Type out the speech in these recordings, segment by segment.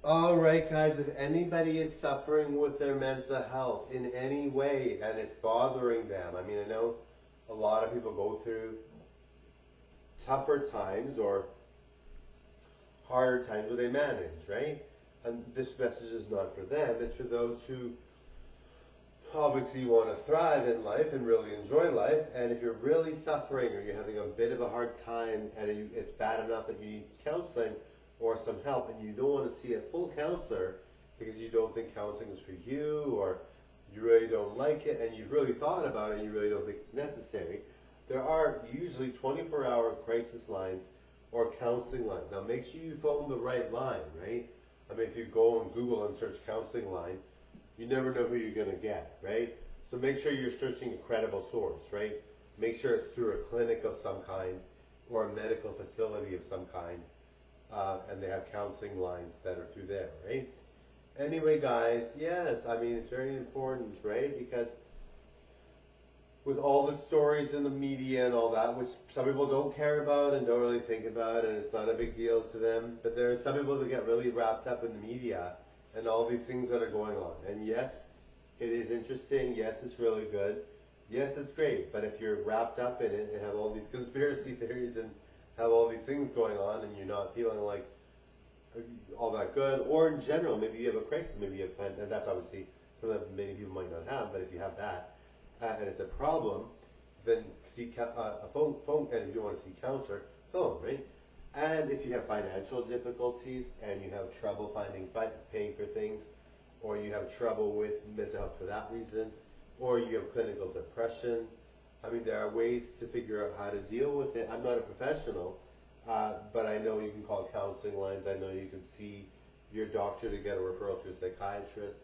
Alright guys, if anybody is suffering with their mental health in any way and it's bothering them, I mean I know a lot of people go through tougher times or harder times where they manage, right? And this message is not for them, it's for those who obviously want to thrive in life and really enjoy life. And if you're really suffering or you're having a bit of a hard time and it's bad enough that you need counseling or some help and you don't want to see a full counselor because you don't think counseling is for you or you really don't like it and you've really thought about it and you really don't think it's necessary, there are usually 24-hour crisis lines or counseling lines. Now make sure you phone the right line, right? I mean, if you go on Google and search counseling line, you never know who you're going to get, right? So make sure you're searching a credible source, right? Make sure it's through a clinic of some kind or a medical facility of some kind, and they have counseling lines that are through there, right? Anyway, guys, yes, I mean, it's very important, right? Because with all the stories in the media and all that, which some people don't care about and don't really think about, and it's not a big deal to them, but there are some people that get really wrapped up in the media and all these things that are going on. And yes, it is interesting. Yes, it's really good. Yes, it's great. But if you're wrapped up in it and have all these conspiracy theories and have all these things going on and you're not feeling like all that good, or in general, maybe you have a crisis, maybe you have, and that's obviously something that many people might not have, but if you have that, and it's a problem, then seek a phone, and if you want to see counselor, phone, right? And if you have financial difficulties and you have trouble paying for things, or you have trouble with mental health for that reason, or you have clinical depression, I mean, there are ways to figure out how to deal with it. I'm not a professional, but I know you can call counseling lines. I know you can see your doctor to get a referral to a psychiatrist.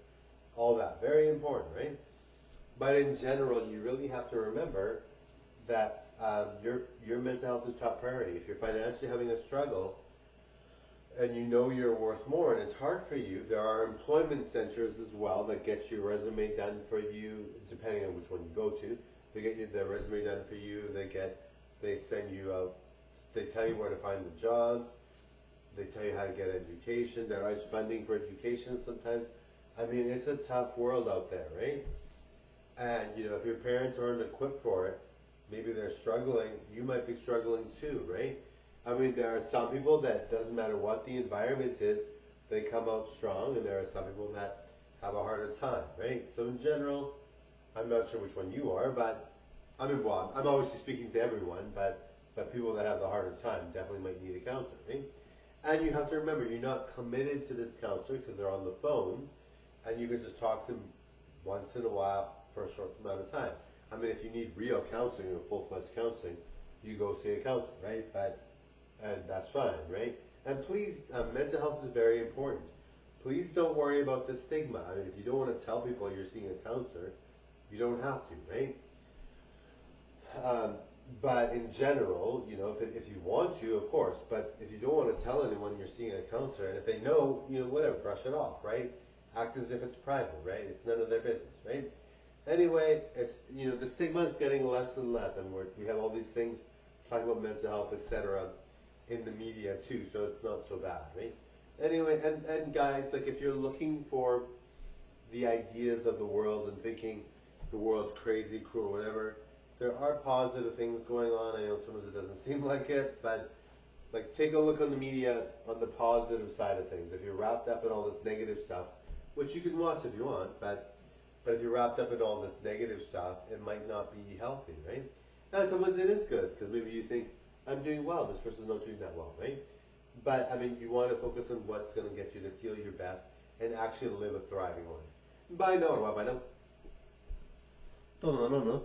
All that, very important, right? But in general, you really have to remember that your mental health is top priority. If you're financially having a struggle and you know you're worth more and it's hard for you, there are employment centers as well that get your resume done for you, depending on which one you go to. They get you the resume done for you. They send you out. They tell you where to find the jobs. They tell you how to get education. There is funding for education sometimes. I mean, it's a tough world out there, right? And if your parents aren't equipped for it, maybe they're struggling, you might be struggling too, right? I mean, there are some people that doesn't matter what the environment is, they come out strong, and there are some people that have a harder time, right? So in general, I'm not sure which one you are, but I mean, well, I'm obviously speaking to everyone, but people that have the harder time definitely might need a counselor, right? And you have to remember, you're not committed to this counselor because they're on the phone, and you can just talk to them once in a while for a short amount of time. I mean, if you need real counseling or full-fledged counseling, you go see a counselor, right? And that's fine, right? And please, mental health is very important. Please don't worry about the stigma. I mean, if you don't want to tell people you're seeing a counselor, you don't have to, right? But in general, if you want to, of course, but if you don't want to tell anyone you're seeing a counselor, and if they know, whatever, brush it off, right? Act as if it's private, right? It's none of their business, right? Anyway, it's the stigma is getting less and less, and we have all these things talking about mental health, etc., in the media too, so it's not so bad, right? Anyway, and guys, like if you're looking for the ideas of the world and thinking the world's crazy, cruel, whatever, there are positive things going on. I know sometimes it doesn't seem like it, but like take a look on the media on the positive side of things. If you're wrapped up in all this negative stuff, which you can watch if you want, but if you're wrapped up in all this negative stuff, it might not be healthy, right? And sometimes it is good, because maybe you think, I'm doing well, this person's not doing that well, right? But, I mean, you want to focus on what's going to get you to feel your best and actually live a thriving life. Bye now, or what, bye now? No, no, no, no.